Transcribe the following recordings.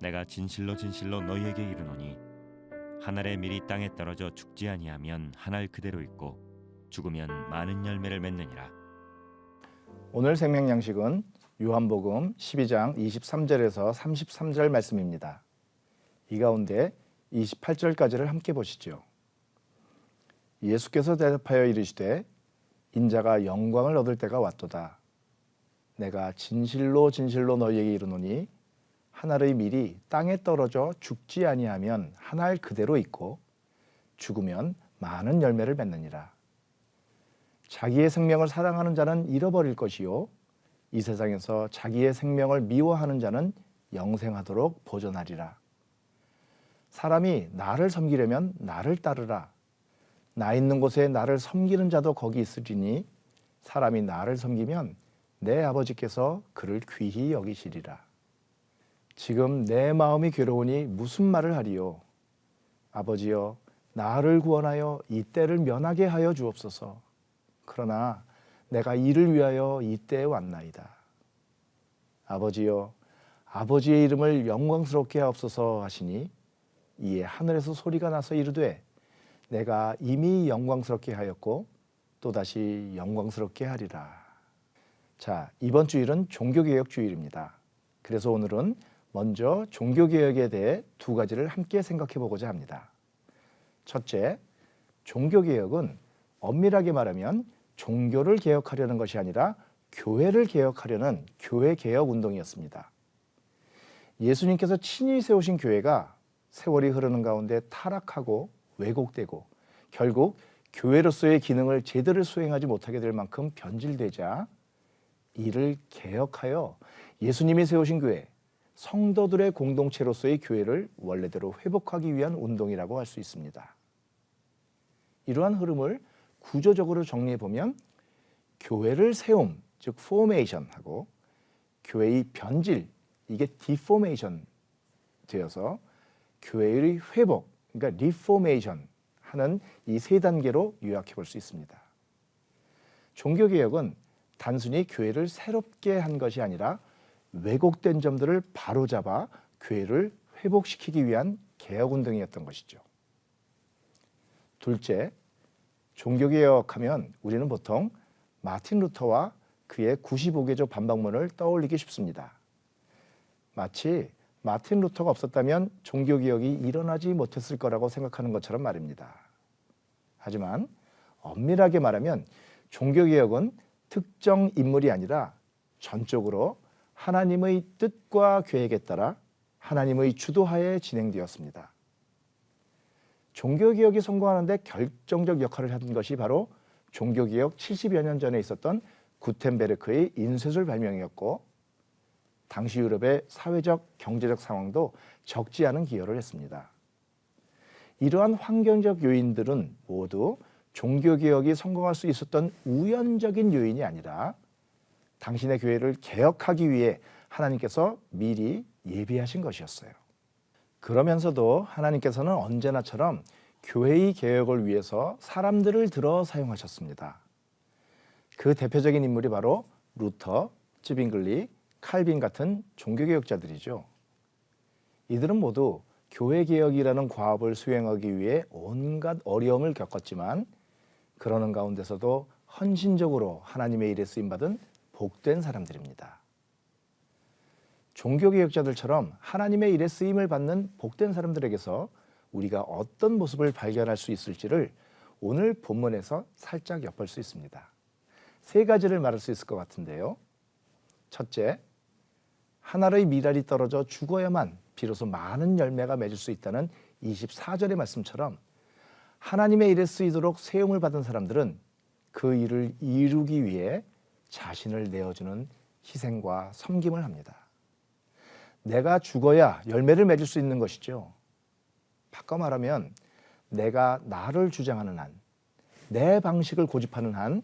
내가 진실로 진실로 너희에게 이르노니 한 알의 밀이 땅에 떨어져 죽지 아니하면 한 알 그대로 있고 죽으면 많은 열매를 맺느니라. 오늘 생명 양식은 요한복음 12장 23절에서 33절 말씀입니다. 이 가운데 28절까지를 함께 보시죠. 예수께서 대답하여 이르시되 인자가 영광을 얻을 때가 왔도다. 내가 진실로 진실로 너희에게 이르노니 한 알의 밀이 땅에 떨어져 죽지 아니하면 한 알 그대로 있고 죽으면 많은 열매를 맺느니라. 자기의 생명을 사랑하는 자는 잃어버릴 것이요 이 세상에서 자기의 생명을 미워하는 자는 영생하도록 보존하리라. 사람이 나를 섬기려면 나를 따르라. 나 있는 곳에 나를 섬기는 자도 거기 있으리니 사람이 나를 섬기면 내 아버지께서 그를 귀히 여기시리라. 지금 내 마음이 괴로우니 무슨 말을 하리요? 아버지여, 나를 구원하여 이 때를 면하게 하여 주옵소서. 그러나 내가 이를 위하여 이 때에 왔나이다. 아버지여, 아버지의 이름을 영광스럽게 하옵소서 하시니 이에 하늘에서 소리가 나서 이르되 내가 이미 영광스럽게 하였고 또다시 영광스럽게 하리라. 자, 이번 주일은 종교개혁 주일입니다. 그래서 오늘은 먼저 종교개혁에 대해 두 가지를 함께 생각해 보고자 합니다. 첫째, 종교개혁은 엄밀하게 말하면 종교를 개혁하려는 것이 아니라 교회를 개혁하려는 교회개혁 운동이었습니다. 예수님께서 친히 세우신 교회가 세월이 흐르는 가운데 타락하고 왜곡되고 결국 교회로서의 기능을 제대로 수행하지 못하게 될 만큼 변질되자 이를 개혁하여 예수님이 세우신 교회, 성도들의 공동체로서의 교회를 원래대로 회복하기 위한 운동이라고 할 수 있습니다. 이러한 흐름을 구조적으로 정리해 보면 교회를 세움, 즉 포메이션하고 교회의 변질, 이게 디포메이션 되어서 교회의 회복, 그러니까 리포메이션 하는 이 세 단계로 요약해 볼 수 있습니다. 종교개혁은 단순히 교회를 새롭게 한 것이 아니라 왜곡된 점들을 바로잡아 교회를 회복시키기 위한 개혁운동이었던 것이죠. 둘째, 종교개혁하면 우리는 보통 마틴 루터와 그의 95개조 반박문을 떠올리기 쉽습니다. 마치 마틴 루터가 없었다면 종교개혁이 일어나지 못했을 거라고 생각하는 것처럼 말입니다. 하지만 엄밀하게 말하면 종교개혁은 특정 인물이 아니라 전적으로 하나님의 뜻과 계획에 따라 하나님의 주도하에 진행되었습니다. 종교개혁이 성공하는 데 결정적 역할을 한 것이 바로 종교개혁 70여 년 전에 있었던 구텐베르크의 인쇄술 발명이었고 당시 유럽의 사회적, 경제적 상황도 적지 않은 기여를 했습니다. 이러한 환경적 요인들은 모두 종교개혁이 성공할 수 있었던 우연적인 요인이 아니라 당신의 교회를 개혁하기 위해 하나님께서 미리 예비하신 것이었어요. 그러면서도 하나님께서는 언제나처럼 교회의 개혁을 위해서 사람들을 들어 사용하셨습니다. 그 대표적인 인물이 바로 루터, 쯔빙글리, 칼빈 같은 종교개혁자들이죠. 이들은 모두 교회개혁이라는 과업을 수행하기 위해 온갖 어려움을 겪었지만 그러는 가운데서도 헌신적으로 하나님의 일에 쓰임받은 복된 사람들입니다. 종교개혁자들처럼 하나님의 일에 쓰임을 받는 복된 사람들에게서 우리가 어떤 모습을 발견할 수 있을지를 오늘 본문에서 살짝 엿볼 수 있습니다. 세 가지를 말할 수 있을 것 같은데요. 첫째, 한 알의 밀알이 떨어져 죽어야만 비로소 많은 열매가 맺을 수 있다는 24절의 말씀처럼 하나님의 일에 쓰이도록 세움을 받은 사람들은 그 일을 이루기 위해 자신을 내어주는 희생과 섬김을 합니다. 내가 죽어야 열매를 맺을 수 있는 것이죠. 바꿔 말하면 내가 나를 주장하는 한, 내 방식을 고집하는 한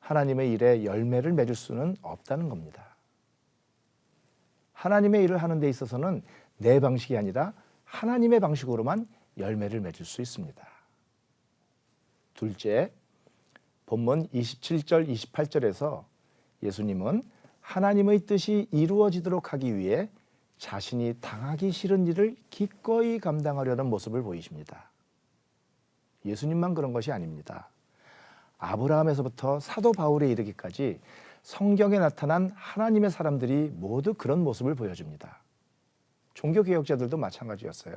하나님의 일에 열매를 맺을 수는 없다는 겁니다. 하나님의 일을 하는 데 있어서는 내 방식이 아니라 하나님의 방식으로만 열매를 맺을 수 있습니다. 둘째, 본문 27절, 28절에서 예수님은 하나님의 뜻이 이루어지도록 하기 위해 자신이 당하기 싫은 일을 기꺼이 감당하려는 모습을 보이십니다. 예수님만 그런 것이 아닙니다. 아브라함에서부터 사도 바울에 이르기까지 성경에 나타난 하나님의 사람들이 모두 그런 모습을 보여줍니다. 종교개혁자들도 마찬가지였어요.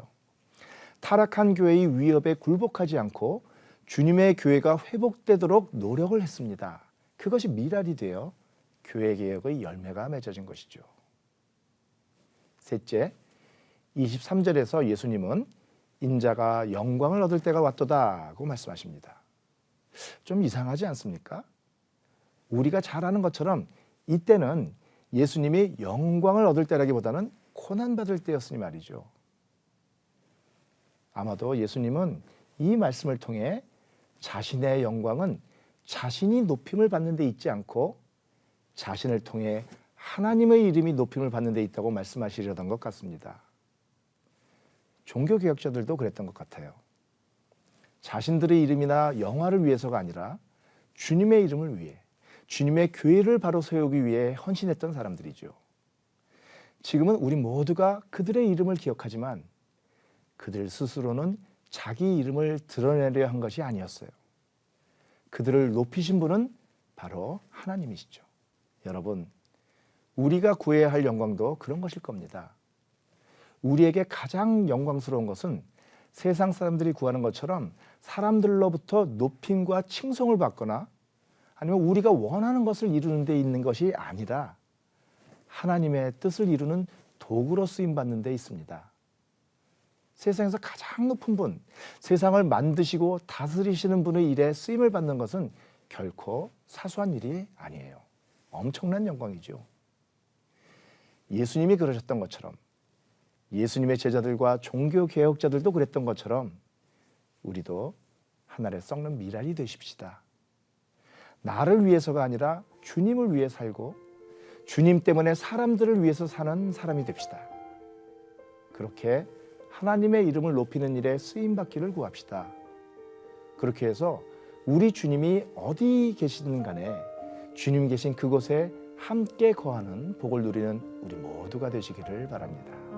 타락한 교회의 위협에 굴복하지 않고 주님의 교회가 회복되도록 노력을 했습니다. 그것이 미랄이 되어 교회개혁의 열매가 맺어진 것이죠. 셋째, 23절에서 예수님은 인자가 영광을 얻을 때가 왔도다고 말씀하십니다. 좀 이상하지 않습니까? 우리가 잘 아는 것처럼 이때는 예수님이 영광을 얻을 때라기보다는 고난받을 때였으니 말이죠. 아마도 예수님은 이 말씀을 통해 자신의 영광은 자신이 높임을 받는 데 있지 않고 자신을 통해 하나님의 이름이 높임을 받는 데 있다고 말씀하시려던 것 같습니다. 종교개혁자들도 그랬던 것 같아요. 자신들의 이름이나 영화를 위해서가 아니라 주님의 이름을 위해, 주님의 교회를 바로 세우기 위해 헌신했던 사람들이죠. 지금은 우리 모두가 그들의 이름을 기억하지만 그들 스스로는 자기 이름을 드러내려 한 것이 아니었어요. 그들을 높이신 분은 바로 하나님이시죠. 여러분, 우리가 구해야 할 영광도 그런 것일 겁니다. 우리에게 가장 영광스러운 것은 세상 사람들이 구하는 것처럼 사람들로부터 높임과 칭송을 받거나 아니면 우리가 원하는 것을 이루는 데 있는 것이 아니라 하나님의 뜻을 이루는 도구로 쓰임받는 데 있습니다. 세상에서 가장 높은 분, 세상을 만드시고 다스리시는 분의 일에 쓰임을 받는 것은 결코 사소한 일이 아니에요. 엄청난 영광이죠. 예수님이 그러셨던 것처럼, 예수님의 제자들과 종교개혁자들도 그랬던 것처럼 우리도 하늘에 썩는 미랄이 되십시다. 나를 위해서가 아니라 주님을 위해 살고 주님 때문에 사람들을 위해서 사는 사람이 됩시다. 그렇게 하나님의 이름을 높이는 일에 쓰임받기를 구합시다. 그렇게 해서 우리 주님이 어디 계시든 간에 주님 계신 그곳에 함께 거하는 복을 누리는 우리 모두가 되시기를 바랍니다.